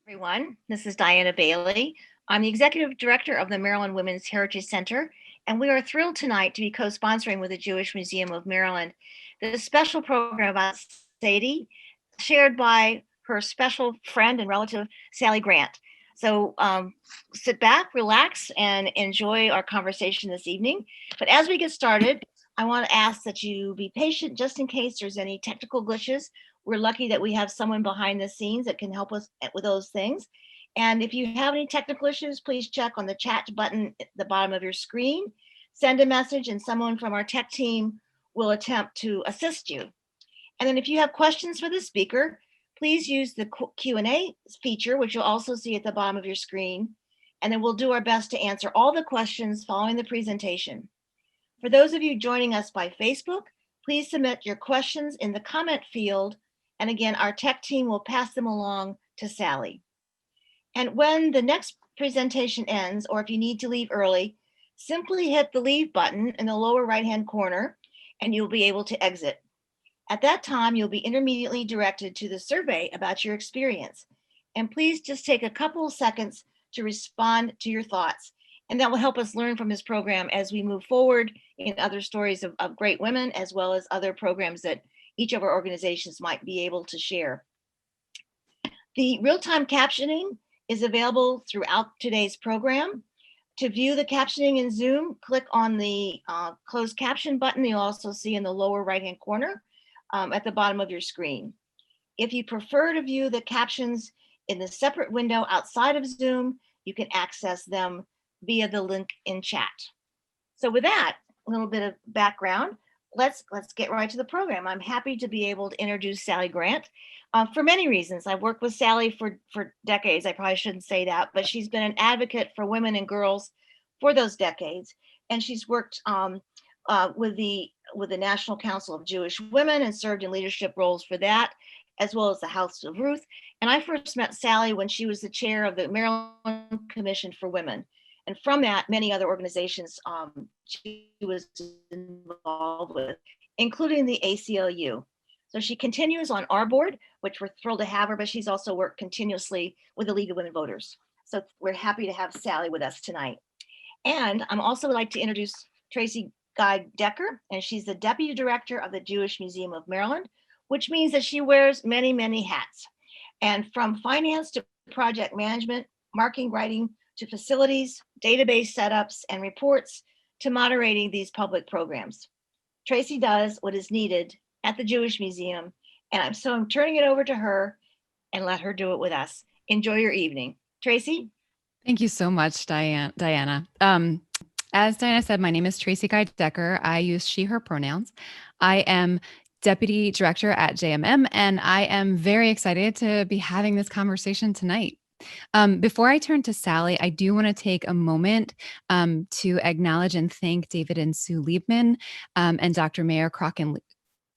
Everyone. This is Diana Bailey. I'm the Executive Director of the Maryland Women's Heritage Center, and we are thrilled tonight to be co-sponsoring with the Jewish Museum of Maryland this special program about Sadie, shared by her special friend and relative, Sally Grant. So sit back, relax, and enjoy our conversation this evening. But as we get started, I want to ask that you be patient just in case there's any technical glitches. We're lucky that we have someone behind the scenes that can help us with those things. And if you have any technical issues, please check on the chat button at the bottom of your screen, send a message, and someone from our tech team will attempt to assist you. And then if you have questions for the speaker, please use the Q&A feature, which you'll also see at the bottom of your screen. And then we'll do our best to answer all the questions following the presentation. For those of you joining us by Facebook, please submit your questions in the comment field. And again, our tech team will pass them along to Sally. And when the next presentation ends, or if you need to leave early, simply hit the leave button in the lower right-hand corner and you'll be able to exit. At that time, you'll be intermediately directed to the survey about your experience. And please just take a couple of seconds to respond to your thoughts. And that will help us learn from this program as we move forward in other stories of great women, as well as other programs that each of our organizations might be able to share. The real-time captioning is available throughout today's program. To view the captioning in Zoom, click on the closed caption button you'll also see in the lower right-hand corner at the bottom of your screen. If you prefer to view the captions in the separate window outside of Zoom, you can access them via the link in chat. So with that, a little bit of background, let's get right to the program. I'm happy to be able to introduce Sally Grant for many reasons. I've worked with Sally for decades. I probably shouldn't say that, but she's been an advocate for women and girls for those decades. And she's worked with the National Council of Jewish Women and served in leadership roles for that, as well as the House of Ruth. And I first met Sally when she was the chair of the Maryland Commission for Women. And from that, many other organizations she was involved with, including the ACLU. So she continues on our board, which we're thrilled to have her, but she's also worked continuously with the League of Women Voters. So we're happy to have Sally with us tonight. And I'm also like to introduce Tracy Guy Decker, and she's the Deputy Director of the Jewish Museum of Maryland, which means that she wears many, many hats. And from finance to project management, marketing, writing, to facilities, database setups, and reports, to moderating these public programs. Tracy does what is needed at the Jewish Museum, and I'm turning it over to her and let her do it with us. Enjoy your evening. Tracy? Thank you so much, Diana. As Diana said, my name is Tracy Guy Decker. I use she, her pronouns. I am Deputy Director at JMM, and I am very excited to be having this conversation tonight. Before I turn to Sally, I do want to take a moment to acknowledge and thank David and Sue Liebman and Dr. Mayor Crocken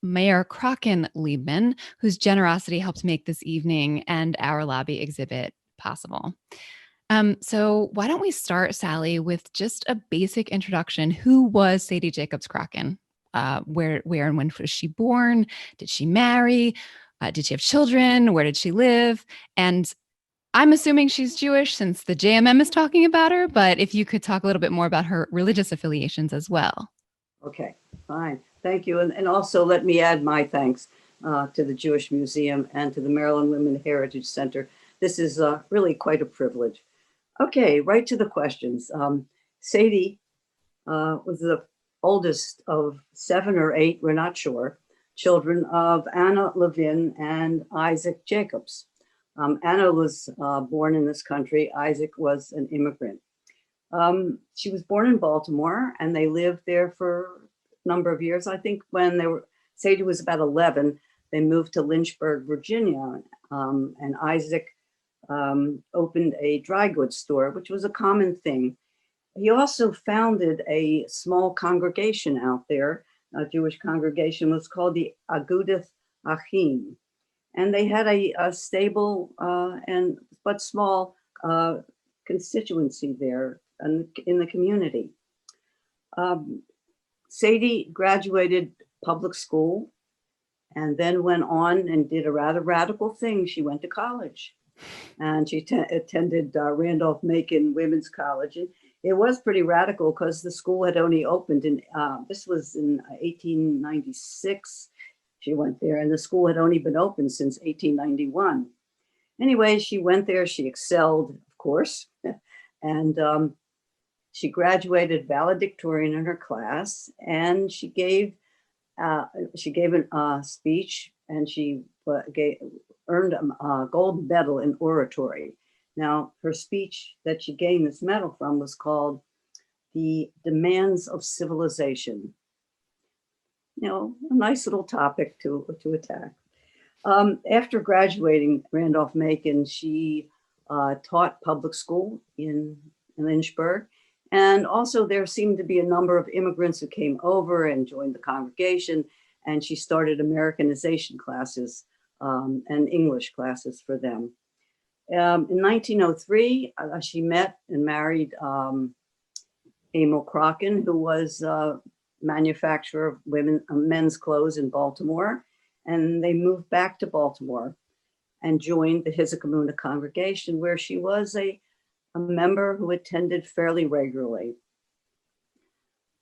Liebman, whose generosity helped make this evening and our lobby exhibit possible. So why don't we start, Sally, with just a basic introduction. Who was Sadie Jacobs Crocken? Where and when was she born? Did she marry? Did she have children? Where did she live? And I'm assuming she's Jewish since the JMM is talking about her, but if you could talk a little bit more about her religious affiliations as well. Okay, fine. Thank you. And also let me add my thanks to the Jewish Museum and to the Maryland Women's Heritage Center. This is really quite a privilege. Okay, right to the questions. Sadie was the oldest of 7 or 8, we're not sure, children of Anna Levin and Isaac Jacobs. Anna was born in this country. Isaac was an immigrant. She was born in Baltimore, and they lived there for a number of years. I think when Sadie was about 11, they moved to Lynchburg, Virginia, and Isaac opened a dry goods store, which was a common thing. He also founded a small congregation out there. A Jewish congregation was called the Agudath Achim. And they had a stable but small constituency there in the community. Sadie graduated public school and then went on and did a rather radical thing. She went to college. and she attended Randolph-Macon Women's College. And it was pretty radical because the school had only opened in, this was in 1896. She went there, and the school had only been open since 1891. Anyway, she went there, she excelled, of course, and she graduated valedictorian in her class, and she gave a speech, and she earned a gold medal in oratory. Now, her speech that she gained this medal from was called "The Demands of Civilization." You know, a nice little topic to attack. After graduating Randolph-Macon, she taught public school in Lynchburg. And also there seemed to be a number of immigrants who came over and joined the congregation. And she started Americanization classes and English classes for them. In 1903, she met and married Emil Crocken, who was a manufacturer of men's clothes in Baltimore. And they moved back to Baltimore and joined the Hizikamuna congregation, where she was a member who attended fairly regularly.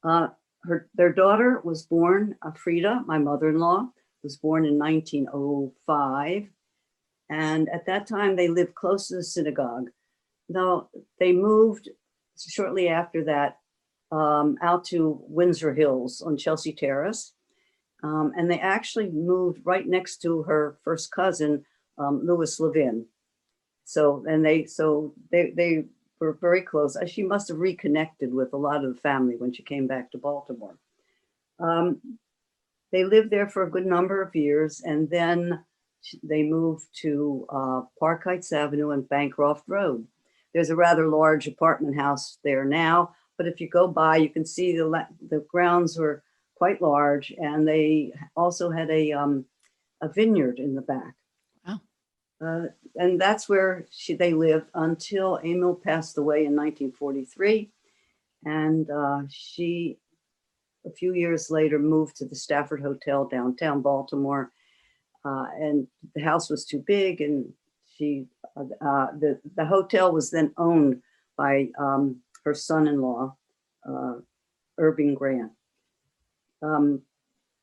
Their daughter was born, Frida, my mother-in-law, was born in 1905. And at that time, they lived close to the synagogue. Though they moved shortly after that out to Windsor Hills on Chelsea Terrace. And they actually moved right next to her first cousin, Louis Levin. So they were very close. She must have reconnected with a lot of the family when she came back to Baltimore. They lived there for a good number of years, and then they moved to Park Heights Avenue and Bancroft Road. There's a rather large apartment house there now, but if you go by, you can see the grounds were quite large, and they also had a vineyard in the back. Wow. And that's where they lived until Emil passed away in 1943. And she, a few years later, moved to the Stafford Hotel downtown Baltimore. And the house was too big, and the hotel was then owned by her son-in-law, Irving Grant.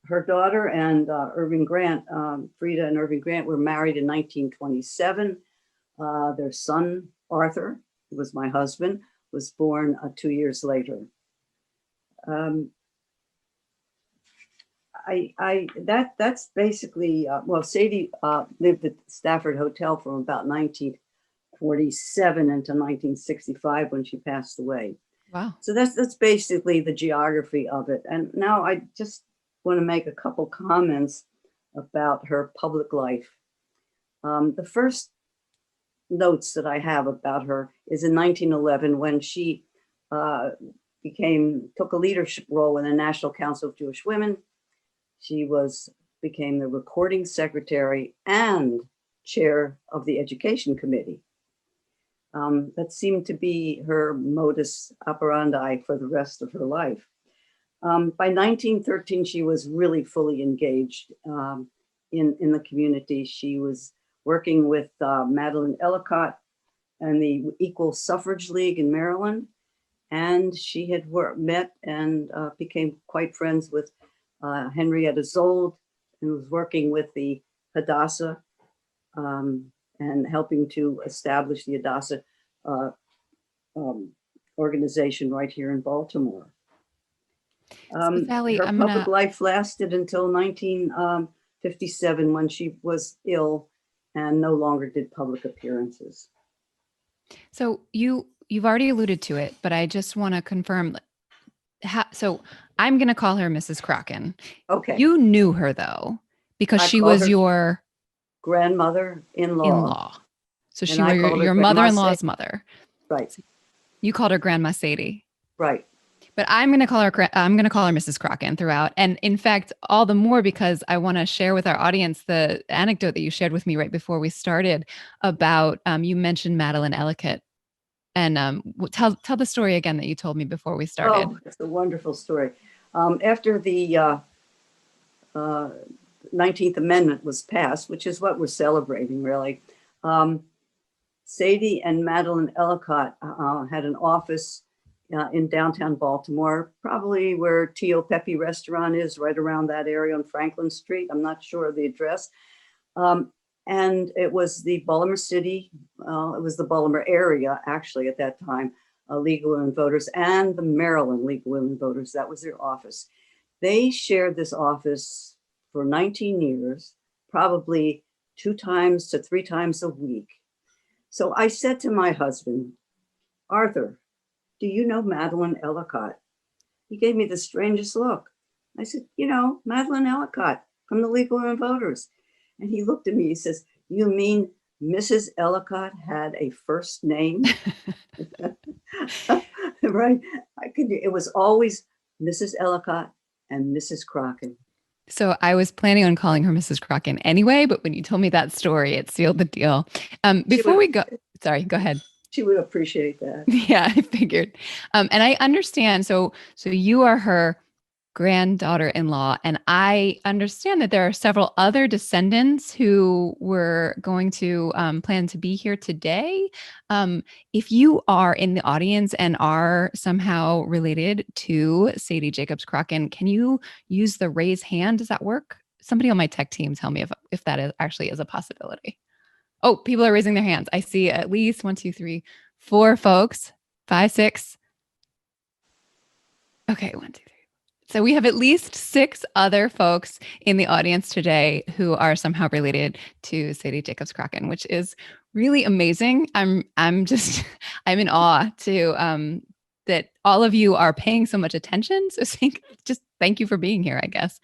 Her daughter and Irving Grant, Frida and Irving Grant, were married in 1927. Their son, Arthur, who was my husband, was born 2 years later. That's basically, well, Sadie lived at Stafford Hotel from about 1947 until 1965 when she passed away. Wow. So that's basically the geography of it. And now I just want to make a couple comments about her public life. The first notes that I have about her is in 1911 when she took a leadership role in the National Council of Jewish Women. She became the recording secretary and chair of the education committee. That seemed to be her modus operandi for the rest of her life. By 1913, she was really fully engaged in the community. She was working with Madeline Ellicott and the Equal Suffrage League in Maryland. And she had met and became quite friends with Henrietta Zold, and was working with the Hadassah and helping to establish the Hadassah organization right here in Baltimore. Sally, her public life lasted until 1957 when she was ill and no longer did public appearances. So you've already alluded to it, but I just want to confirm. So I'm going to call her Mrs. Crocken. Okay. You knew her though, because she was your grandmother-in-law. So she was your mother-in-law's mother. Right. You called her Grandma Sadie. Right. But I'm going to call her Mrs. Crocken throughout. And in fact, all the more because I want to share with our audience the anecdote that you shared with me right before we started about, you mentioned Madeline Ellicott. And tell the story again that you told me before we started. Oh, it's a wonderful story. After the 19th Amendment was passed, which is what we're celebrating really, Sadie and Madeline Ellicott had an office in downtown Baltimore, probably where Tio Pepe restaurant is, right around that area on Franklin Street. I'm not sure of the address. And it was the Baltimore City, it was the Baltimore area, actually, at that time, League of Women Voters and the Maryland League of Women Voters. That was their office. They shared this office for 19 years, probably 2 times to 3 times a week. So I said to my husband, Arthur, do you know Madeline Ellicott? He gave me the strangest look. I said, Madeline Ellicott from the League of Women Voters. And he looked at me, he says, you mean Mrs. Ellicott had a first name? Right? It was always Mrs. Ellicott and Mrs. Crocken. So I was planning on calling her Mrs. Crocken anyway, but when you told me that story, it sealed the deal. Before we go, sorry, go ahead. She would appreciate that. Yeah, I figured. And I understand. So you are her granddaughter-in-law, and I understand that there are several other descendants who were going to plan to be here today. If you are in the audience and are somehow related to Sadie Jacobs Crocken, can you use the raise hand? Does that work? Somebody on my tech team tell me if that is actually is a possibility. Oh, people are raising their hands. I see at least 1, 2, 3, 4 folks, 5, 6. Okay, 1, 2, 3. So we have at least 6 other folks in the audience today who are somehow related to Sadie Jacobs Crocken, which is really amazing. I'm in awe to that all of you are paying so much attention. So just thank you for being here, I guess.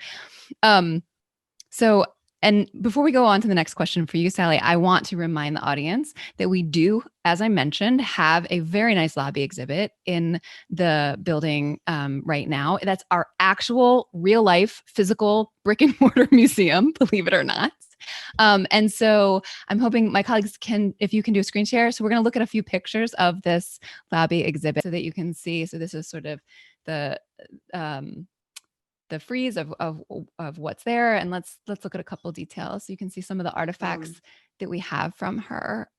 And before we go on to the next question for you, Sally, I want to remind the audience that we do, as I mentioned, have a very nice lobby exhibit in the building right now. That's our actual real life physical brick and mortar museum, believe it or not. And so I'm hoping my colleagues if you can do a screen share. So we're going to look at a few pictures of this lobby exhibit so that you can see. So this is sort of the frieze of what's there, and let's look at a couple of details so you can see some of the artifacts that we have from her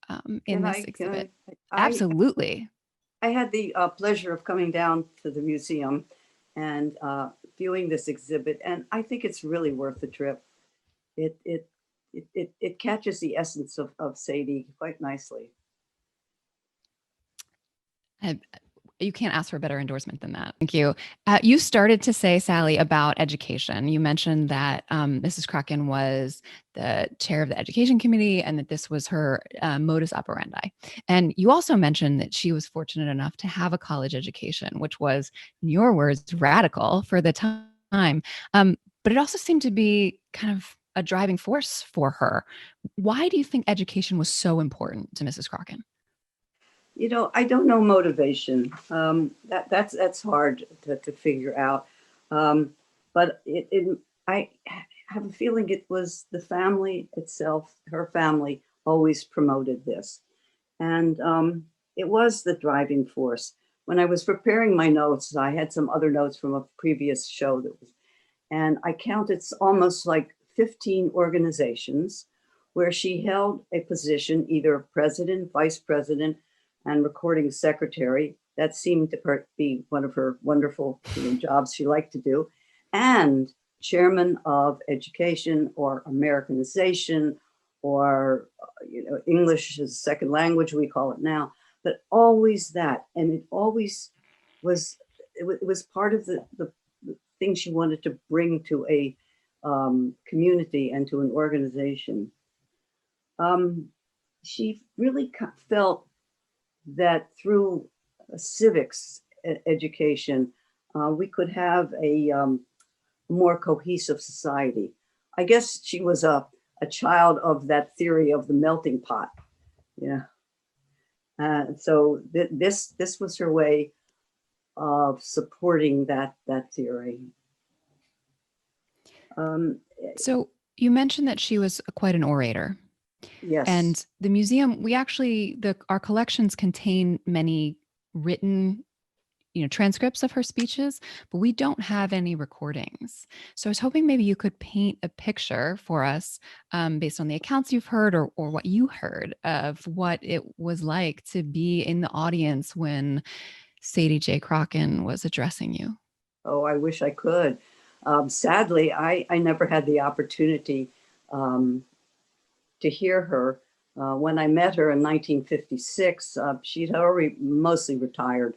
in this exhibit. Absolutely. I had the pleasure of coming down to the museum and viewing this exhibit, and I think it's really worth the trip. It catches the essence of Sadie quite nicely. You can't ask for a better endorsement than that. Thank you. You started to say, Sally, about education. You mentioned that Mrs. Crocken was the chair of the education committee and that this was her modus operandi. And you also mentioned that she was fortunate enough to have a college education, which was, in your words, radical for the time. But it also seemed to be kind of a driving force for her. Why do you think education was so important to Mrs. Crocken? I don't know motivation. That's hard to figure out. But I have a feeling it was the family itself. Her family always promoted this, and it was the driving force. When I was preparing my notes, I had some other notes from a previous show and I counted almost like 15 organizations where she held a position, either president, vice president, and recording secretary. That seemed to be one of her wonderful jobs she liked to do, and chairman of education or Americanization or English as a second language, we call it now, but always that. And it always was, it was part of the thing she wanted to bring to a community and to an organization. She really felt that through civics education, we could have a more cohesive society. I guess she was a child of that theory of the melting pot. Yeah. So this was her way of supporting that theory. So you mentioned that she was quite an orator. Yes. And the museum, our collections contain many written transcripts of her speeches, but we don't have any recordings. So I was hoping maybe you could paint a picture for us, based on the accounts you've heard or what you heard of what it was like to be in the audience when Sadie J. Crockett was addressing you. Oh, I wish I could. Sadly, I never had the opportunity to hear her. When I met her in 1956, she'd already mostly retired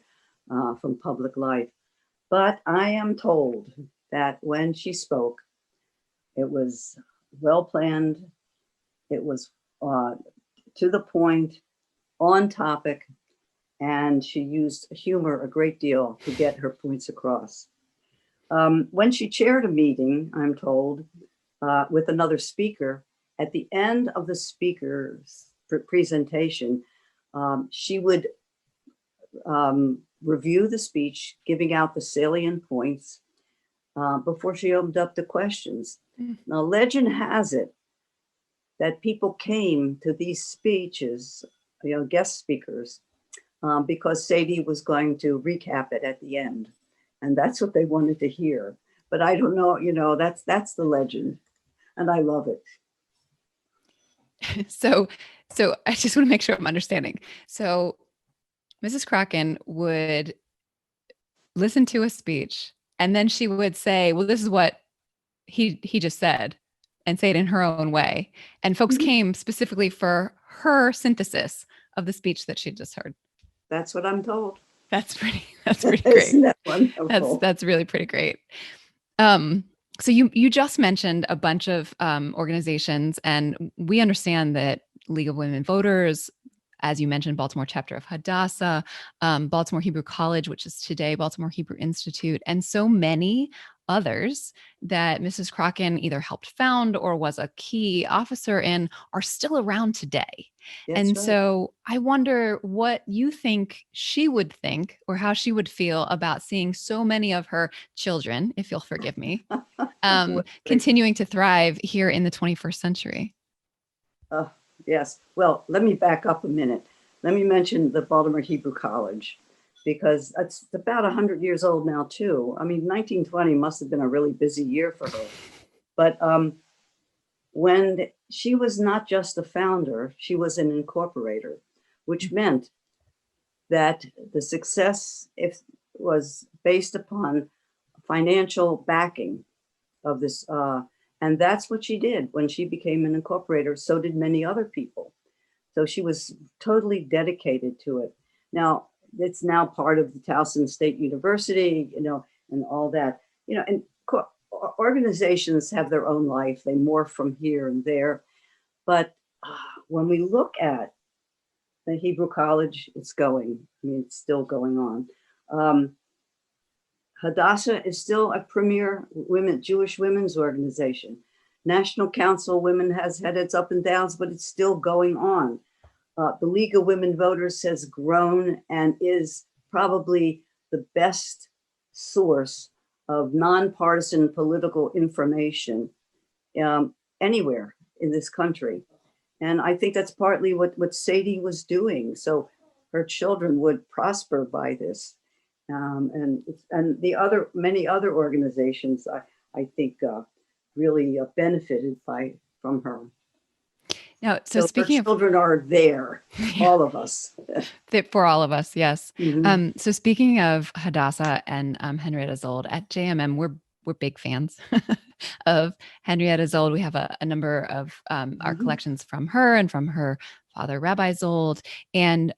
from public life. But I am told that when she spoke, it was well planned, it was to the point, on topic, and she used humor a great deal to get her points across. When she chaired a meeting, I'm told, with another speaker, at the end of the speaker's presentation, she would review the speech, giving out the salient points before she opened up the questions. Now, legend has it that people came to these speeches, guest speakers, because Sadie was going to recap it at the end. And that's what they wanted to hear. But I don't know, that's the legend. And I love it. So I just want to make sure I'm understanding. So Mrs. Crockett would listen to a speech and then she would say, well, this is what he just said, and say it in her own way. And folks came specifically for her synthesis of the speech that she just heard. That's what I'm told. That's pretty great. Isn't that wonderful? That's really pretty great. So you just mentioned a bunch of organizations, and we understand that League of Women Voters, as you mentioned, Baltimore chapter of Hadassah, Baltimore Hebrew College, which is today Baltimore Hebrew Institute, and so many others that Mrs. Crockett either helped found or was a key officer in are still around today. That's and right. So I wonder what you think she would think or how she would feel about seeing so many of her children, if you'll forgive me, continuing to thrive here in the 21st century. Yes. Well, let me back up a minute. Let me mention the Baltimore Hebrew College, because it's about 100 years old now, too. I mean, 1920 must have been a really busy year for her. But when she was not just a founder, she was an incorporator, which meant that the success was based upon financial backing of this. And that's what she did when she became an incorporator. So did many other people. So she was totally dedicated to it. Now, it's now part of the Towson State University, and all that, and organizations have their own life. They morph from here and there. But when we look at the Hebrew College, it's still going on. Hadassah is still a premier Jewish women's organization. National Council of Women has had its up and downs, but it's still going on. The League of Women Voters has grown and is probably the best source of nonpartisan political information anywhere in this country. And I think that's partly what Sadie was doing. So her children would prosper by this. And the many other organizations, I think, really benefited from her. Now, so speaking of children are there, all of us. For all of us, yes. Mm-hmm. So speaking of Hadassah and Henrietta Zold at JMM, we're big fans of Henrietta Zold. We have a number of our collections from her and from her father, Rabbi Zold. And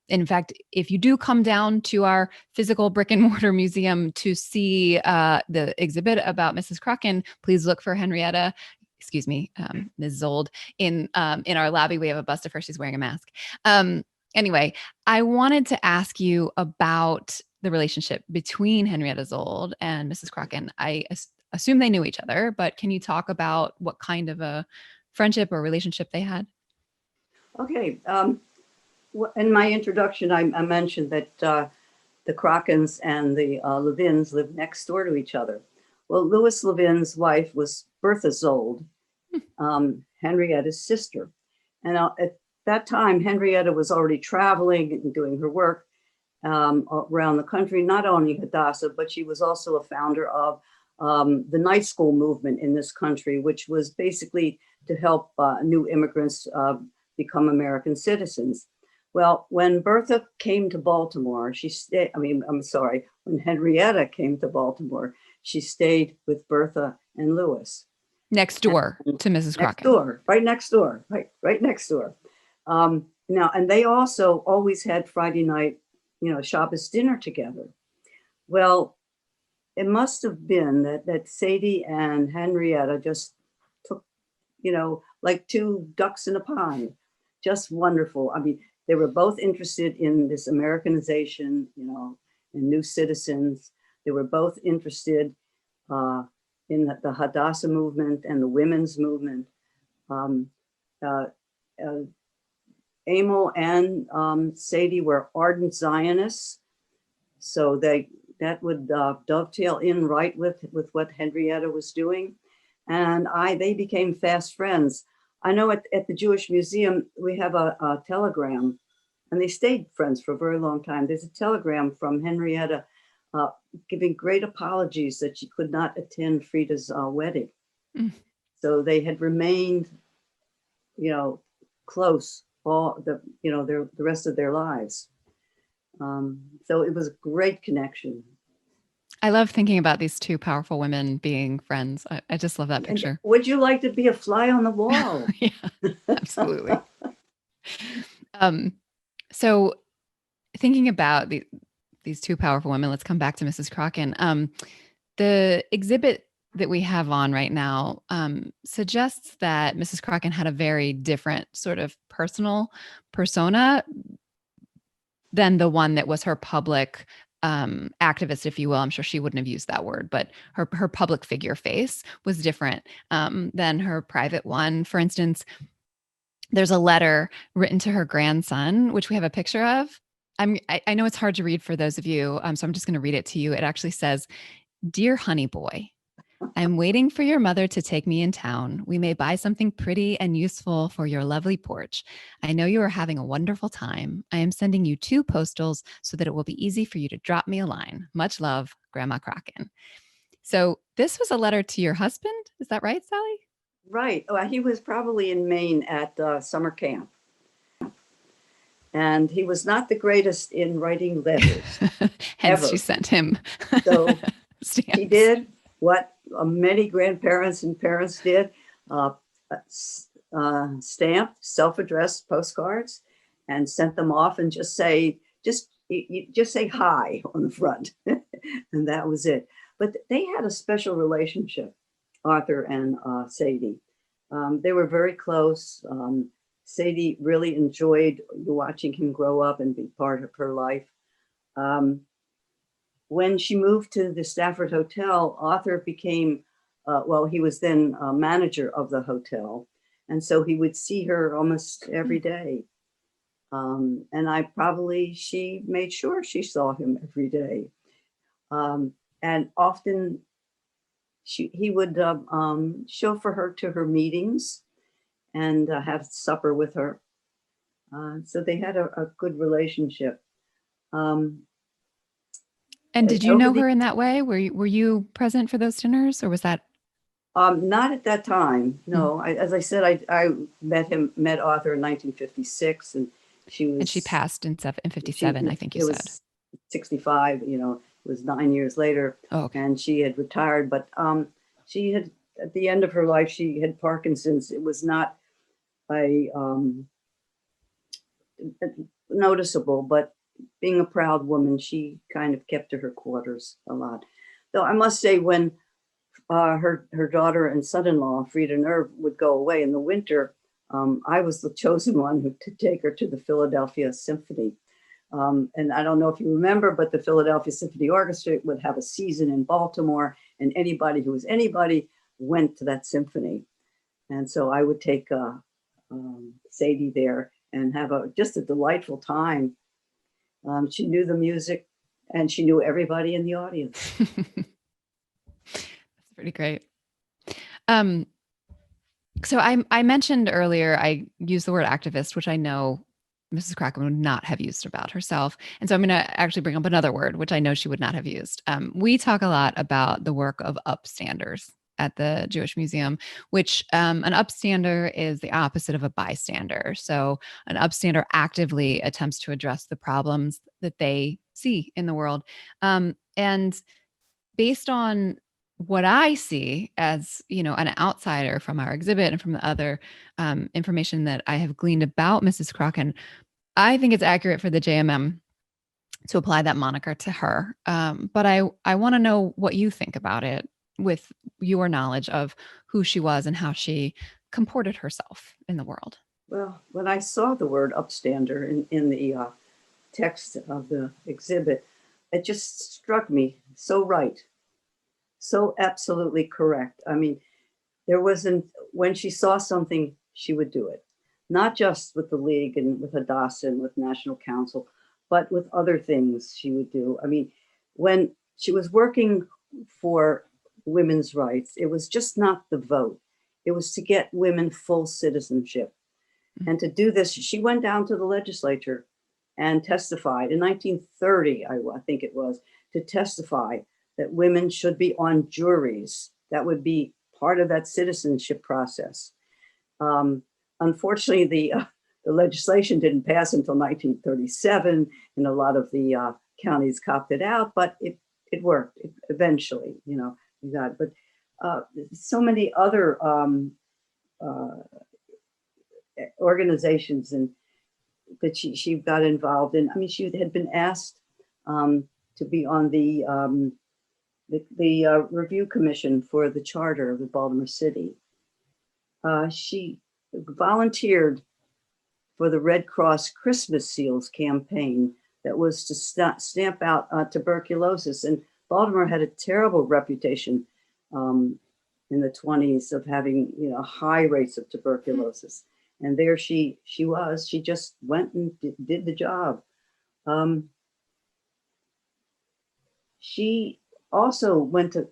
in fact, if you do come down to our physical brick and mortar museum to see the exhibit about Mrs. Crockett, please look for Henrietta. Excuse me, Ms. Zold in our lobby. We have a bust of her. She's wearing a mask. Anyway, I wanted to ask you about the relationship between Henrietta Zold and Mrs. Crockett. I assume they knew each other, but can you talk about what kind of a friendship or relationship they had? Okay. In my introduction, I mentioned that the Crockens and the Levins lived next door to each other. Well, Louis Levin's wife was Bertha Zold, Henrietta's sister. And at that time, Henrietta was already traveling and doing her work. around the country, not only Hadassah, but she was also a founder of the night school movement in this country, which was basically to help new immigrants become American citizens. Well, when Bertha came to Baltimore, when Henrietta came to Baltimore, she stayed with Bertha and Lewis. Next door to Mrs. Crockett. Next door, right next door, right next door. Now, and they also always had Friday night, Shabbos dinner together. Well, it must have been that Sadie and Henrietta just took, like two ducks in a pond, just wonderful. I mean, they were both interested in this Americanization, in new citizens. They were both interested in the Hadassah movement and the women's movement. Emil and Sadie were ardent Zionists, so that would dovetail in right with what Henrietta was doing, and they became fast friends. I know at the Jewish Museum we have a telegram, and they stayed friends for a very long time. There's a telegram from Henrietta giving great apologies that she could not attend Frida's wedding. So they had remained, close all the rest of their lives. So it was a great connection. I love thinking about these two powerful women being friends. I just love that picture. And would you like to be a fly on the wall? Yeah, absolutely. So thinking about these two powerful women, let's come back to Mrs. Crockett. The exhibit that we have on right now suggests that Mrs. Crockett had a very different sort of personal persona than the one that was her public activist, if you will. I'm sure she wouldn't have used that word, but her public figure face was different than her private one. For instance, there's a letter written to her grandson, which we have a picture of. I know it's hard to read for those of you, so I'm just going to read it to you. It actually says, "Dear honey boy, I'm waiting for your mother to take me in town. We may buy something pretty and useful for your lovely porch. I know you are having a wonderful time. I am sending you 2 postals so that it will be easy for you to drop me a line. Much love, Grandma Crockett." So this was a letter to your husband. Is that right, Sally? Right. Well, he was probably in Maine at summer camp. And he was not the greatest in writing letters. Hence, ever. she sent him. So stamps. he did what many grandparents and parents did, stamped self-addressed postcards and sent them off and just say hi on the front. And that was it. But they had a special relationship, Arthur and Sadie. They were very close. Sadie really enjoyed watching him grow up and be part of her life. When she moved to the Stafford Hotel, Arthur became, he was then manager of the hotel. And so he would see her almost every day. And she made sure she saw him every day. And often he would chauffeur her to her meetings and have supper with her. So they had a good relationship. And did you know her in that way? Were you present for those dinners, or was that? Not at that time. No, as I said, I met Arthur in 1956, and she passed in 57. I think you said 65. It was 9 years later. Oh, okay. And she had retired, but she had, at the end of her life, she had Parkinson's. It was not noticeable, but being a proud woman, she kind of kept to her quarters a lot. Though I must say, when her daughter and son-in-law, Frida and Irv, would go away in the winter, I was the chosen one to take her to the Philadelphia Symphony. And I don't know if you remember, but the Philadelphia Symphony Orchestra would have a season in Baltimore, and anybody who was anybody went to that symphony. And so I would take Sadie there and have just a delightful time. She knew the music, and she knew everybody in the audience. That's pretty great. So I mentioned earlier, I used the word activist, which I know Mrs. Kraken would not have used about herself. And so I'm going to actually bring up another word, which I know she would not have used. We talk a lot about the work of upstanders at the Jewish Museum, which an upstander is the opposite of a bystander. So an upstander actively attempts to address the problems that they see in the world. And based on what I see as, an outsider from our exhibit and from the other information that I have gleaned about Mrs. Kraken, I think it's accurate for the JMM to apply that moniker to her. But I want to know what you think about it with your knowledge of who she was and how she comported herself in the world. Well, when I saw the word upstander in the text of the exhibit, it just struck me so right, so absolutely correct. I mean, there wasn't, when she saw something, she would do it, not just with the League and with Hadassah and with National Council, but with other things she would do. I mean, when she was working for women's rights, it was just not the vote. It was to get women full citizenship. And to do this, she went down to the legislature and testified in 1930, I think it was, to testify that women should be on juries. That would be part of that citizenship process. Unfortunately, the legislation didn't pass until 1937, and a lot of the counties copped it out, but it worked eventually, you got it. But so many other organizations and that she got involved in. I mean, she had been asked to be on the review commission for the charter of the Baltimore City. She volunteered for the Red Cross Christmas Seals campaign that was to stamp out tuberculosis. And Baltimore had a terrible reputation in the 1920s of having high rates of tuberculosis. And there she was. She just went and did the job. She also went to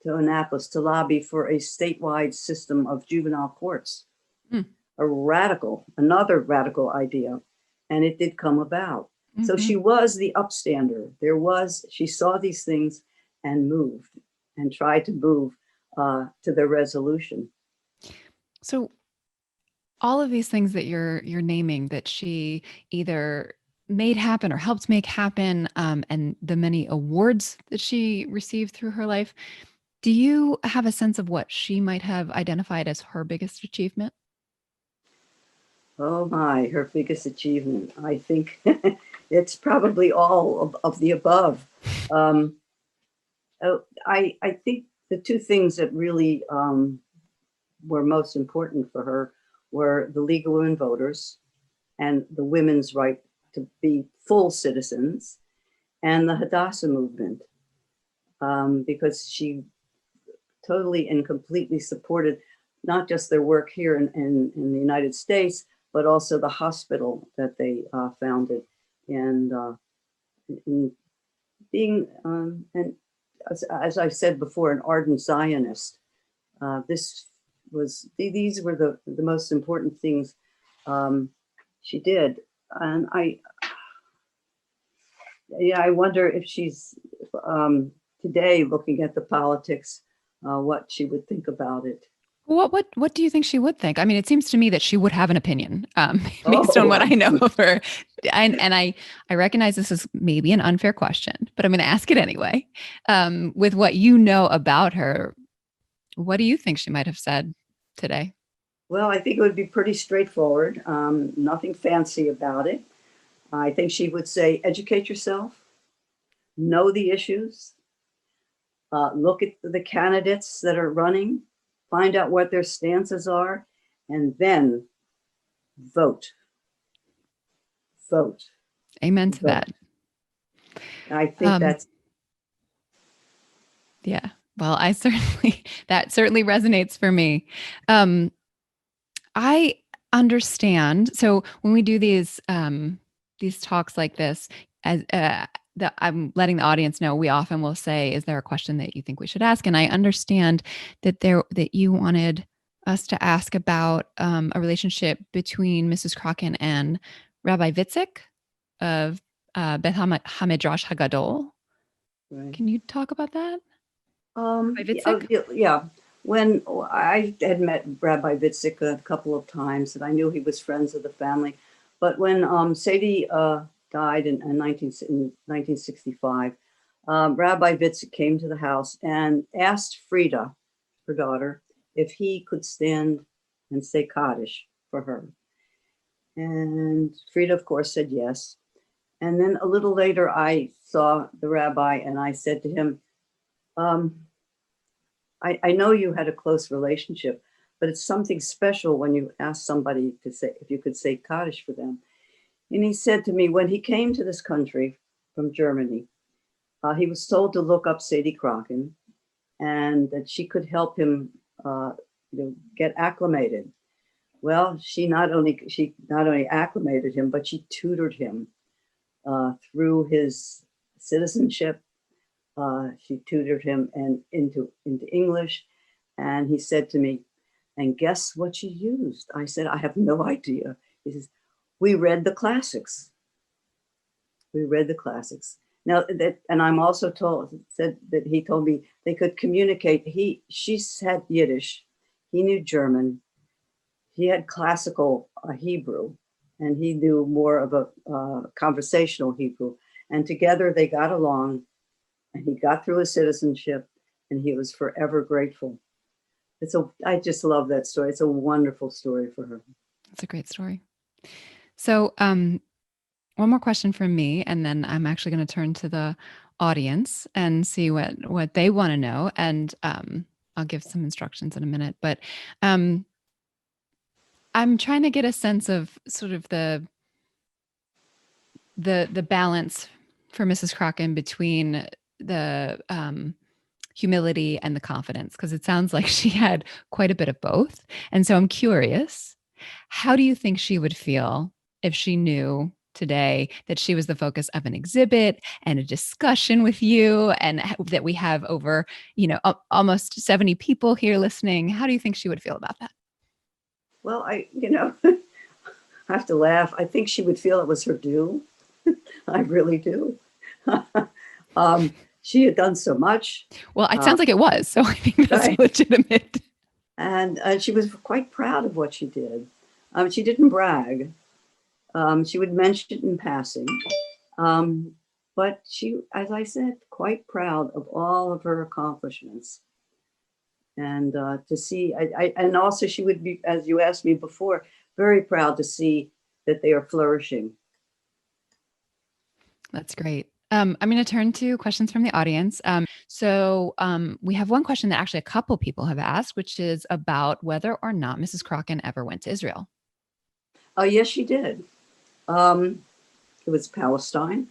Annapolis to lobby for a statewide system of juvenile courts. Another radical idea, and it did come about. Mm-hmm. So she was the upstander. She saw these things and moved and tried to move to their resolution. So all of these things that you're naming that she either made happen or helped make happen, and the many awards that she received through her life, do you have a sense of what she might have identified as her biggest achievement? Oh my, her biggest achievement. I think it's probably all of the above. I think the two things that really were most important for her were the League of Women Voters and the women's right to be full citizens, and the Hadassah movement, because she totally and completely supported not just their work here in the United States, but also the hospital that they founded, and in being, and as I said before, an ardent Zionist. These were the most important things she did. And I wonder if she's today looking at the politics, what she would think about it. What do you think she would think? I mean, it seems to me that she would have an opinion based on what I know of her. And I recognize this is maybe an unfair question, but I'm going to ask it anyway. With what you know about her, what do you think she might have said today? Well, I think it would be pretty straightforward. Nothing fancy about it. I think she would say, educate yourself, know the issues, look at the candidates that are running, find out what their stances are, and then vote. Vote. Amen to that. I think that's. Yeah. Well, that certainly resonates for me. I understand. So when we do these talks like this, as I'm letting the audience know, we often will say, "Is there a question that you think we should ask?" And I understand that you wanted us to ask about a relationship between Mrs. Kraken and Rabbi Vitzik of Beth Hamidrash Hagadol. Right. Can you talk about that? Rabbi Vitzik? Yeah. When I had met Rabbi Vitzik a couple of times, and I knew he was friends of the family, but when Sadie died in 1965, Rabbi Vitzik came to the house and asked Frida, her daughter, if he could stand and say Kaddish for her. And Frida, of course, said yes. And then a little later, I saw the rabbi and I said to him, I know you had a close relationship, but it's something special when you ask somebody to say, if you could say Kaddish for them. And he said to me, when he came to this country from Germany, he was told to look up Sadie Crocken and that she could help him get acclimated. Well, she not only acclimated him, but she tutored him through his citizenship. She tutored him and into English. And he said to me, and guess what she used? I said, I have no idea. He says, we read the classics. We read the classics. Now that, and I'm also said that he told me they could communicate. She had Yiddish, he knew German, he had classical Hebrew, and he knew more of a conversational Hebrew. And together they got along, and he got through his citizenship, and he was forever grateful. I just love that story. It's a wonderful story for her. It's a great story. So, one more question from me, and then I'm actually going to turn to the audience and see what they want to know. And I'll give some instructions in a minute. But I'm trying to get a sense of sort of the balance for Mrs. Crocken between the humility and the confidence, because it sounds like she had quite a bit of both. And so I'm curious, how do you think she would feel if she knew today that she was the focus of an exhibit and a discussion with you, and that we have over, almost 70 people here listening? How do you think she would feel about that? Well, I have to laugh. I think she would feel it was her due. I really do. She had done so much. Well, it sounds like it was, so I think that's right. legitimate. And she was quite proud of what she did. She didn't brag. She would mention it in passing. But she, as I said, quite proud of all of her accomplishments. And to see, and also she would be, as you asked me before, very proud to see that they are flourishing. That's great. I'm going to turn to questions from the audience. So we have one question that actually a couple people have asked, which is about whether or not Mrs. Crocken ever went to Israel. Oh, yes, she did. It was Palestine.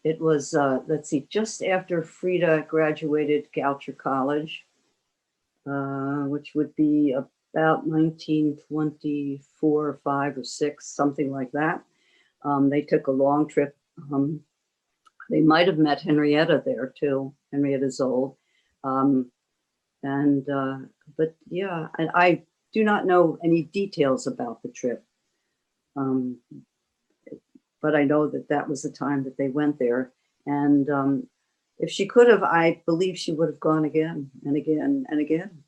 It was, let's see, just after Frida graduated Goucher College, which would be about 1924, or 5 or 6, something like that. They took a long trip. They might have met Henrietta there too, Henrietta Zoll. But yeah, and I do not know any details about the trip. But I know that was the time that they went there. And if she could have, I believe she would have gone again and again and again.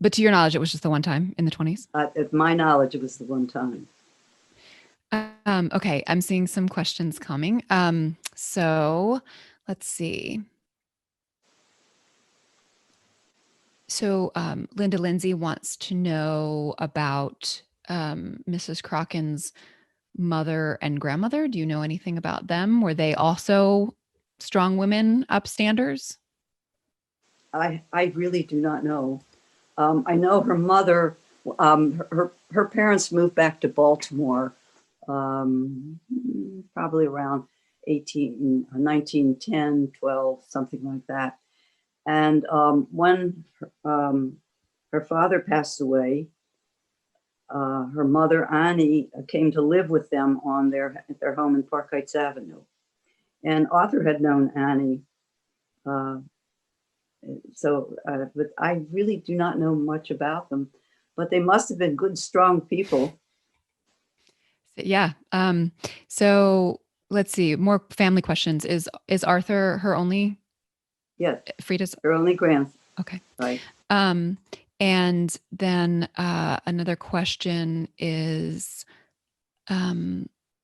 But to your knowledge, it was just the one time in the 20s? At my knowledge, it was the one time. Okay, I'm seeing some questions coming. So let's see. So Linda Lindsay wants to know about Mrs. Crocken's mother and grandmother. Do you know anything about them? Were they also strong women, upstanders? I really do not know. I know her mother, her parents moved back to Baltimore probably around 1910, 12, something like that. And when her father passed away, her mother, Annie, came to live with them at their home in Park Heights Avenue. And Arthur had known Annie. But I really do not know much about them. but they must have been good, strong people. Yeah. So let's see. More family questions. Is Arthur her only Yes, Frida's? their only grandson. Okay. Right. And then another question is,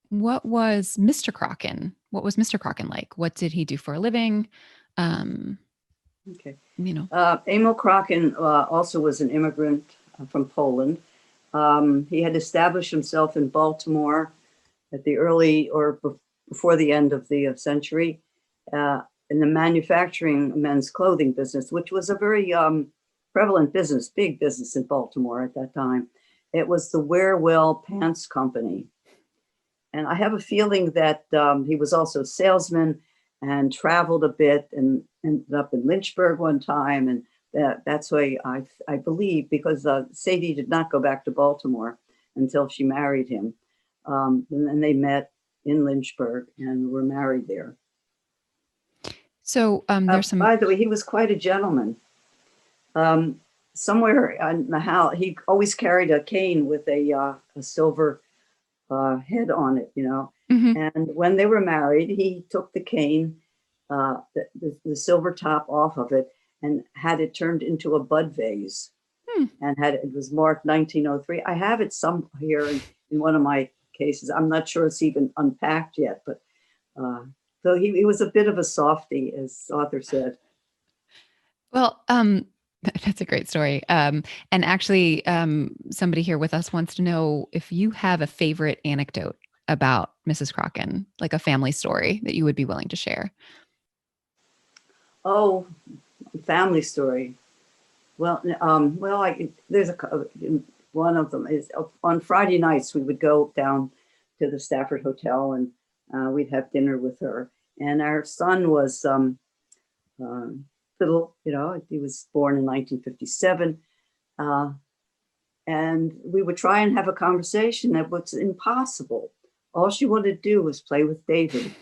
what was Mr. Crocken? What was Mr. Crocken like? What did he do for a living? Okay. You know. Emil Kraken also was an immigrant from Poland. He had established himself in Baltimore at the early or before the end of the century in the manufacturing men's clothing business, which was a very prevalent business, big business in Baltimore at that time. It was the Wear Well Pants Company. And I have a feeling that he was also a salesman and traveled a bit and ended up in Lynchburg one time. And that's why I believe, because Sadie did not go back to Baltimore until she married him. And they met in Lynchburg and were married there. So there's some. By the way, he was quite a gentleman. Somewhere in the house, he always carried a cane with a silver head on it, you know. Mhm. And when they were married, he took the cane, the silver top off of it, and had it turned into a bud vase. And it was marked 1903. I have it some here in one of my cases. I'm not sure it's even unpacked yet, but so he was a bit of a softie, as Arthur said. Well, that's a great story. And actually, somebody here with us wants to know if you have a favorite anecdote about Mrs. Crocken, like a family story that you would be willing to share. Oh, family story. Well, there's one of them is on Friday nights we would go down to the Stafford Hotel and we'd have dinner with her. And our son was little, you know, he was born in 1957. And we would try and have a conversation that was impossible. All she wanted to do was play with David.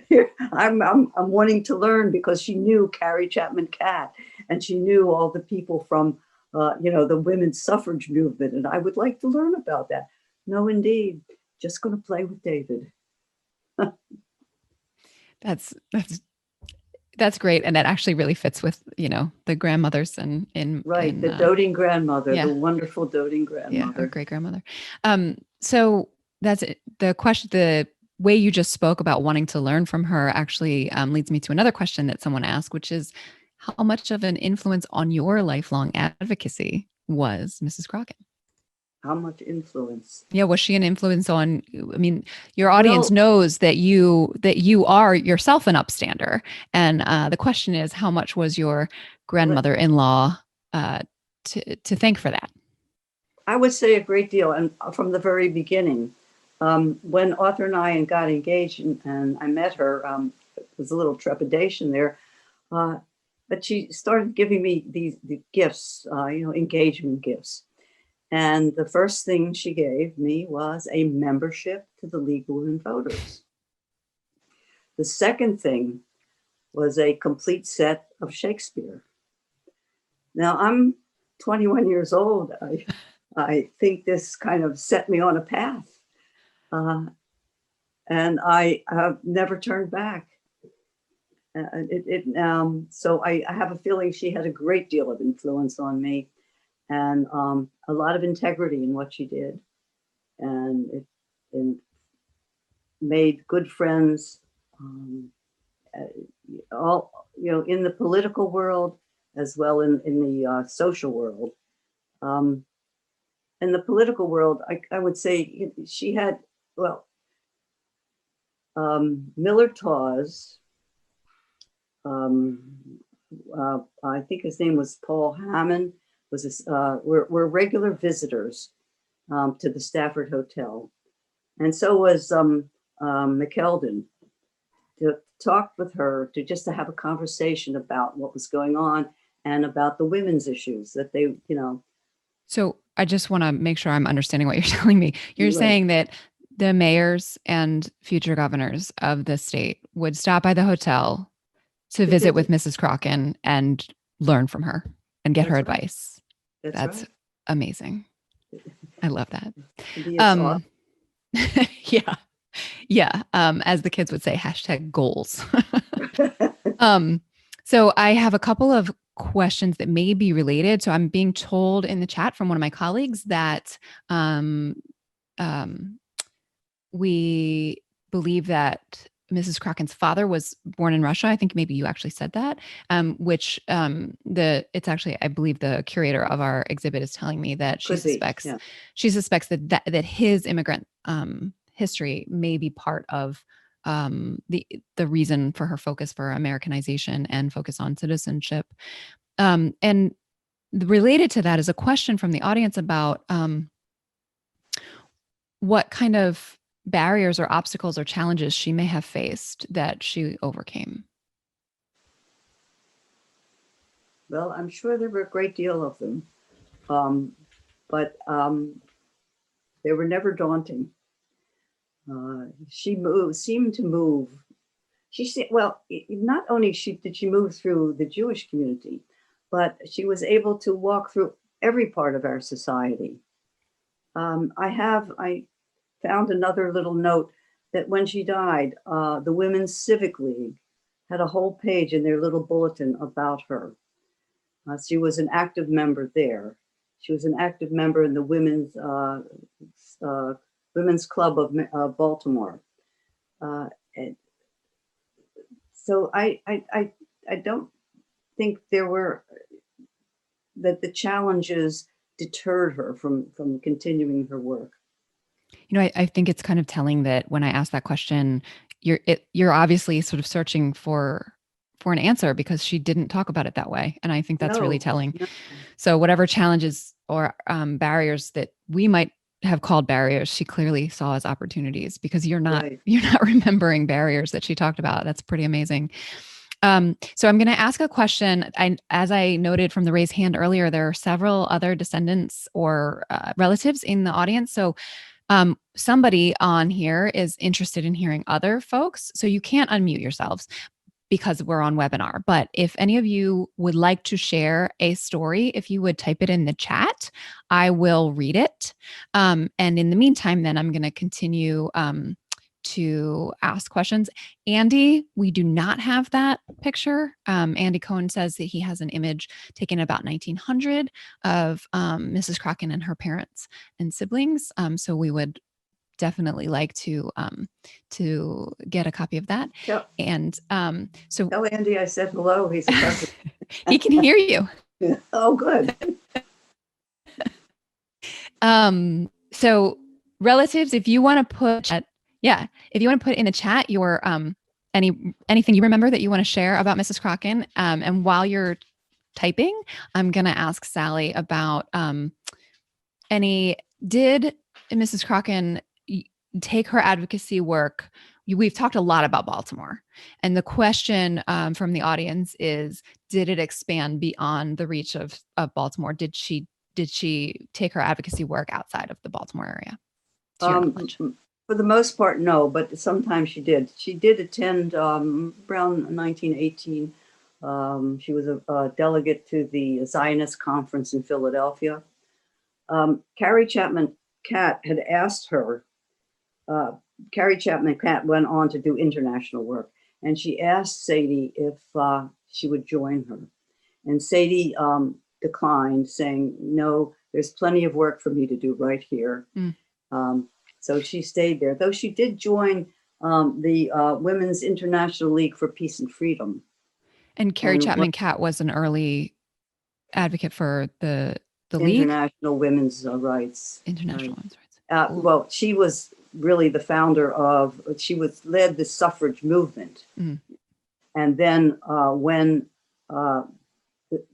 Here, I'm wanting to learn because she knew Carrie Chapman Catt and she knew all the people from, the women's suffrage movement. And I would like to learn about that. No, indeed. Just going to play with David. That's great. And that actually really fits with, the grandmothers and right. The doting grandmother, yeah. The wonderful doting grandmother. Yeah, or great grandmother. So that's it. The question, the way you just spoke about wanting to learn from her actually leads me to another question that someone asked, which is how much of an influence on your lifelong advocacy was Mrs. Crocken? How much influence? Yeah, was she an influence on? I mean, your audience knows that you are yourself an upstander, and the question is, how much was your grandmother-in-law to thank for that? I would say a great deal, and from the very beginning, when Arthur and I got engaged, and I met her, there was a little trepidation there, but she started giving me the gifts, engagement gifts. And the first thing she gave me was a membership to the League of Women Voters. The second thing was a complete set of Shakespeare. Now, I'm 21 years old. I think this kind of set me on a path. And I have never turned back. So I have a feeling she had a great deal of influence on me. And a lot of integrity in what she did, and it made good friends, all in the political world as well in the social world. In the political world, I would say she had Millard Tawes. I think his name was Paul Hammond. Were regular visitors to the Stafford Hotel, and so was McKeldin. To talk with her, to have a conversation about what was going on and about the women's issues that they, So I just want to make sure I'm understanding what you're telling me. You're saying that the mayors and future governors of the state would stop by the hotel to visit with Mrs. Crocken and learn from her and get her advice. That's right. amazing. I love that. Indeed, it's awesome. Yeah. Yeah. As the kids would say, hashtag goals. Um, so I have a couple of questions that may be related. So I'm being told in the chat from one of my colleagues that um, um, we believe that Mrs. Kraken's father was born in Russia. I think maybe you actually said that, which it's actually, I believe the curator of our exhibit is telling me that Could be, yeah. she suspects that his immigrant history may be part of the reason for her focus for Americanization and focus on citizenship. And related to that is a question from the audience about what kind of barriers or obstacles or challenges she may have faced that she overcame. Well, I'm sure there were a great deal of them, but they were never daunting. She seemed to move. Not only did she move through the Jewish community, but she was able to walk through every part of our society. I found another little note that when she died, the Women's Civic League had a whole page in their little bulletin about her. She was an active member there. She was an active member in the Women's Club of Baltimore. So I don't think that the challenges deterred her from continuing her work. I think it's kind of telling that when I asked that question, you're obviously sort of searching for an answer because she didn't talk about it that way. And I think that's really telling. No. So whatever challenges or barriers that we might have called barriers, she clearly saw as opportunities because you're not remembering barriers that she talked about. That's pretty amazing. So I'm going to ask a question. As I noted from the raised hand earlier, there are several other descendants or relatives in the audience. So somebody on here is interested in hearing other folks. So you can't unmute yourselves because we're on webinar. But if any of you would like to share a story, if you would type it in the chat, I will read it. And in the meantime, then I'm going to continue to ask questions. Andy, we do not have that picture. Andy Cohen says that he has an image taken about 1900 of Mrs. Kraken and her parents and siblings. So we would definitely like to get a copy of that. Yep. And so tell Andy I said hello. He's a he can hear you. Oh, good. So relatives, if you want to put in the chat your anything you remember that you want to share about Mrs. Kraken, and while you're typing, I'm going to ask Sally about did Mrs. Kraken take her advocacy work? We've talked a lot about Baltimore, and the question from the audience is, did it expand beyond the reach of Baltimore? Did she take her advocacy work outside of the Baltimore area? For the most part, no, but sometimes she did. She did attend around 1918. She was a delegate to the Zionist conference in Philadelphia. Carrie Chapman Catt had asked her, Carrie Chapman Catt went on to do international work, and she asked Sadie if she would join her. And Sadie declined, saying, no, there's plenty of work for me to do right here. So she stayed there, though she did join the Women's International League for Peace and Freedom. And Carrie Chapman Catt was an early advocate for the League? International Women's Rights. International Women's Rights. Well, she was really the founder led the suffrage movement. And then when the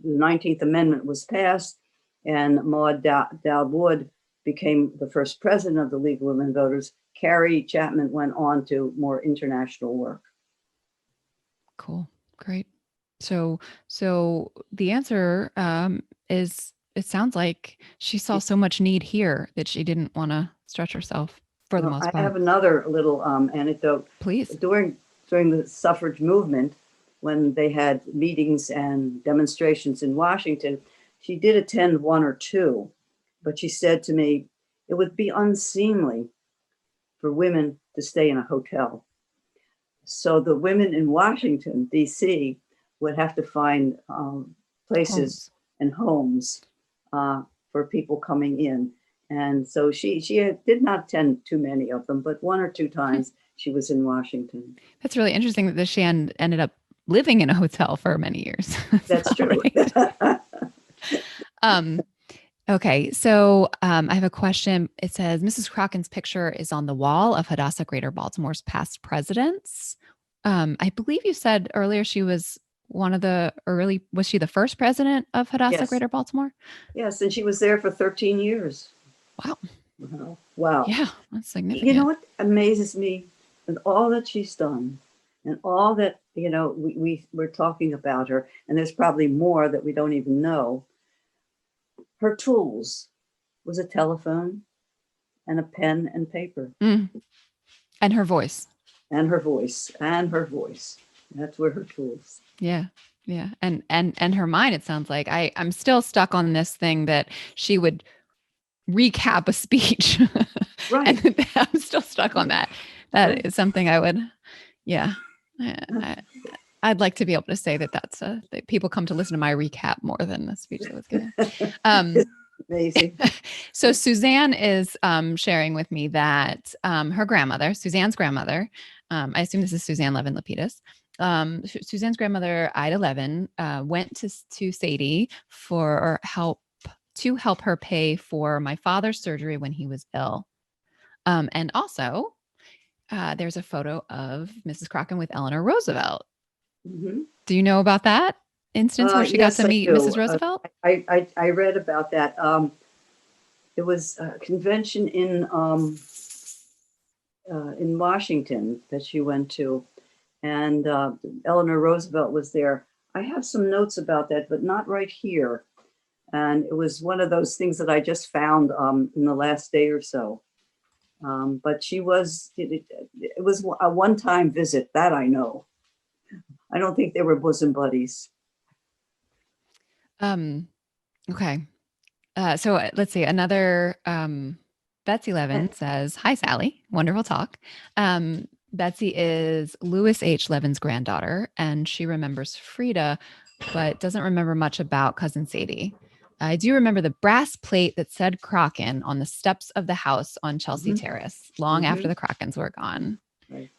19th Amendment was passed and Maud Dowd Wood became the first president of the League of Women Voters, Carrie Chapman went on to more international work. Cool. Great. So the answer is, it sounds like she saw so much need here that she didn't want to stretch herself for the most part. I have another little anecdote. Please. During the suffrage movement, when they had meetings and demonstrations in Washington, she did attend one or two, but she said to me, it would be unseemly for women to stay in a hotel. So the women in Washington, D.C., would have to find places Homes. and homes for people coming in. And so she did not attend too many of them, but one or two times she was in Washington. That's really interesting that the Shan ended up living in a hotel for many years. That's true. Right. Okay, so I have a question. It says Mrs. Crocken's picture is on the wall of Hadassah Greater Baltimore's past presidents. I believe you said earlier she was one of the early, was she the first president of Hadassah Yes. Greater Baltimore? Yes, and she was there for 13 years. Wow. Wow. Yeah, that's significant. You know what amazes me? And all that she's done and all that, we're talking about her, and there's probably more that we don't even know. Her tools was a telephone and a pen and paper. Mm. And her voice. And her voice. That's where her tools. Yeah. Yeah. And her mind, it sounds like. I'm still stuck on this thing that she would recap a speech. Right. And I'm still stuck on that. That is something I would, yeah. I'd like to be able to say that that people come to listen to my recap more than the speech that was given. Amazing. So Suzanne is sharing with me that her grandmother, Suzanne's grandmother, I assume this is Suzanne Levin Lapidus. Suzanne's grandmother, Ida Levin, went to Sadie for help her pay for my father's surgery when he was ill. And also, there's a photo of Mrs. Crocken with Eleanor Roosevelt. Mm-hmm. Do you know about that instance where she got to meet Mrs. Roosevelt? I read about that. It was a convention in Washington that she went to, and Eleanor Roosevelt was there. I have some notes about that, but not right here. And it was one of those things that I just found in the last day or so. But she was, it was a one-time visit, that I know. I don't think they were bosom buddies. Okay. So let's see. Another Betsy Levin says, "Hi, Sally. Wonderful talk." Betsy is Louis H. Levin's granddaughter, and she remembers Frida, but doesn't remember much about cousin Sadie. I do remember the brass plate that said Crocken on the steps of the house on Chelsea Terrace, long after the Crockens were gone. Right.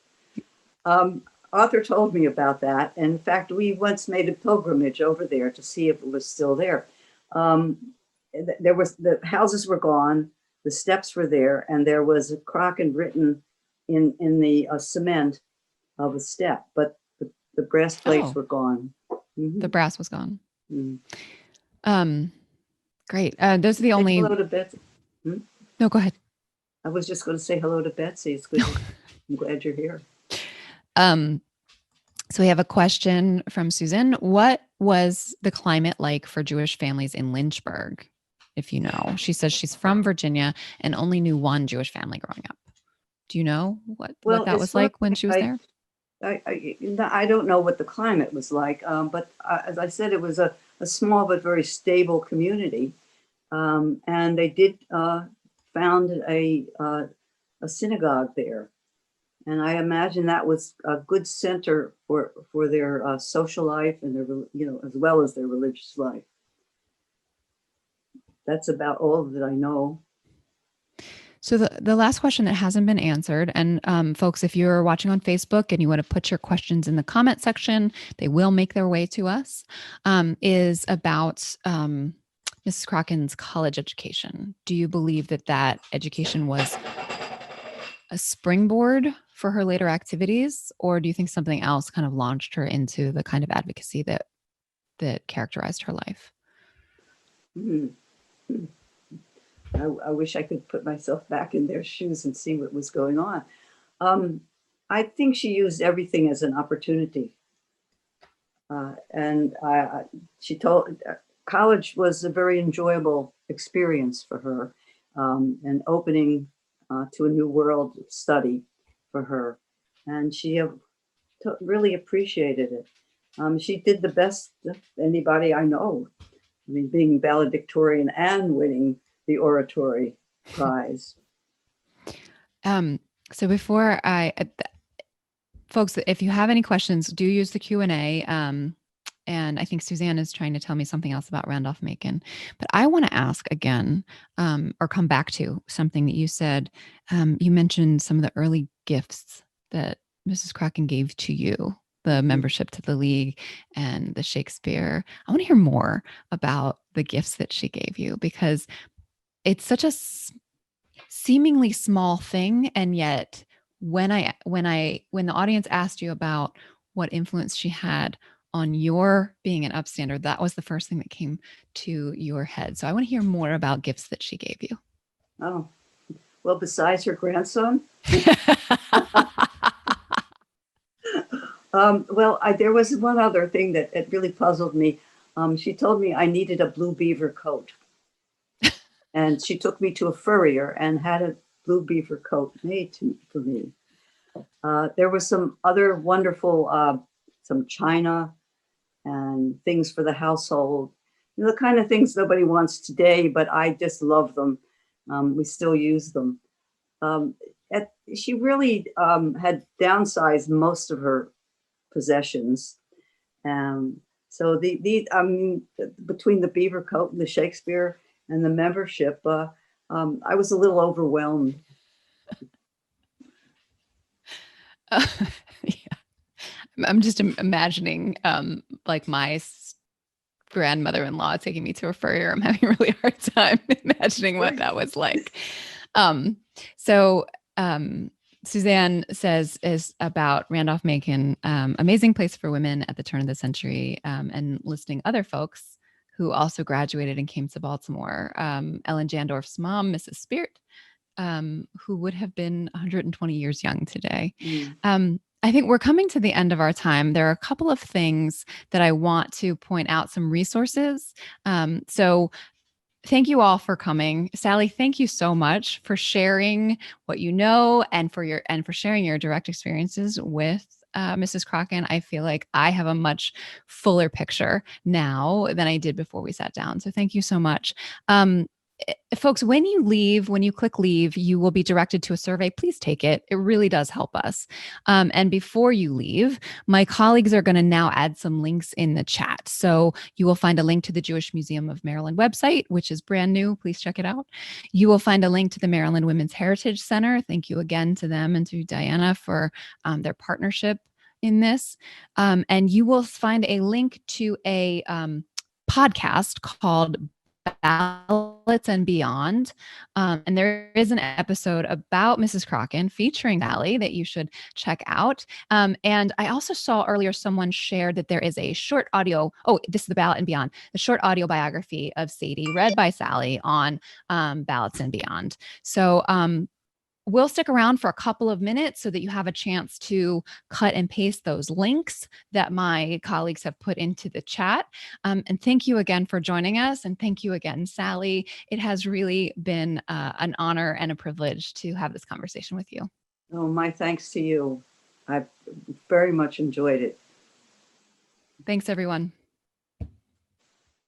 Arthur told me about that. In fact, we once made a pilgrimage over there to see if it was still there. The houses were gone, the steps were there, and there was a Crocken written in the cement of a step, but the brass plates were gone. Mm-hmm. The brass was gone. Mm-hmm. Great. Those are the only. Hello to Betsy. No, go ahead. I was just going to say hello to Betsy. It's good. I'm glad you're here. So we have a question from Susan. What was the climate like for Jewish families in Lynchburg? If you know, she says she's from Virginia and only knew one Jewish family growing up. Do you know what that was like when she was there? I don't know what the climate was like, but as I said, it was a small but very stable community, and they did found a synagogue there, and I imagine that was a good center for their social life and their as well as their religious life. That's about all that I know. So the last question that hasn't been answered, and folks, if you're watching on Facebook and you want to put your questions in the comment section, they will make their way to us, is about Mrs. Crocken's college education. Do you believe that education was a springboard for her later activities, or do you think something else kind of launched her into the kind of advocacy that characterized her life? Mm-hmm. I wish I could put myself back in their shoes and see what was going on. I think she used everything as an opportunity. And she told college was a very enjoyable experience for her, and opening to a new world of study for her. And she really appreciated it. She did the best of anybody I know I mean, being valedictorian and winning the oratory prize. So before folks, if you have any questions, do use the Q&A. And I think Suzanne is trying to tell me something else about Randolph-Macon. But I want to ask again, or come back to something that you said. You mentioned some of the early gifts that Mrs. Crocken gave to you, the membership to the League and the Shakespeare. I want to hear more about the gifts that she gave you, because it's such a seemingly small thing, and yet when the audience asked you about what influence she had on your being an upstander, that was the first thing that came to your head. So I want to hear more about gifts that she gave you. Oh, well, besides her grandson. There was one other thing that it really puzzled me. She told me I needed a blue beaver coat. And she took me to a furrier and had a blue beaver coat made for me. There was some other wonderful, some china and things for the household. You know, the kind of things nobody wants today, but I just love them. We still use them. She really had downsized most of her possessions. So between the beaver coat and the Shakespeare and the membership, I was a little overwhelmed. Yeah. I'm just imagining like my grandmother-in-law taking me to a furrier. I'm having a really hard time imagining what that was like. Suzanne says is about Randolph-Macon, amazing place for women at the turn of the century, and listing other folks who also graduated and came to Baltimore. Ellen Jandorf's mom, Mrs. Speart, who would have been 120 years young today. I think we're coming to the end of our time. There are a couple of things that I want to point out, some resources. So thank you all for coming. Sally, thank you so much for sharing what you know and for sharing your direct experiences with Mrs. Crocken. I feel like I have a much fuller picture now than I did before we sat down. So thank you so much. Folks, when you click leave, you will be directed to a survey. Please take it. It really does help us. And before you leave, my colleagues are going to now add some links in the chat. So you will find a link to the Jewish Museum of Maryland website, which is brand new. Please check it out. You will find a link to the Maryland Women's Heritage Center. Thank you again to them and to Diana for their partnership in this. And you will find a link to a podcast called Ballots and Beyond. And there is an episode about Mrs. Crocken featuring Sally that you should check out. And I also saw earlier someone shared that there is a short audio. Oh, this is the Ballot and Beyond, the short audio biography of Sadie read by Sally on Ballots and Beyond. So we'll stick around for a couple of minutes so that you have a chance to cut and paste those links that my colleagues have put into the chat. And thank you again for joining us. And thank you again, Sally. It has really been an honor and a privilege to have this conversation with you. Oh, my thanks to you. I've very much enjoyed it. Thanks, everyone.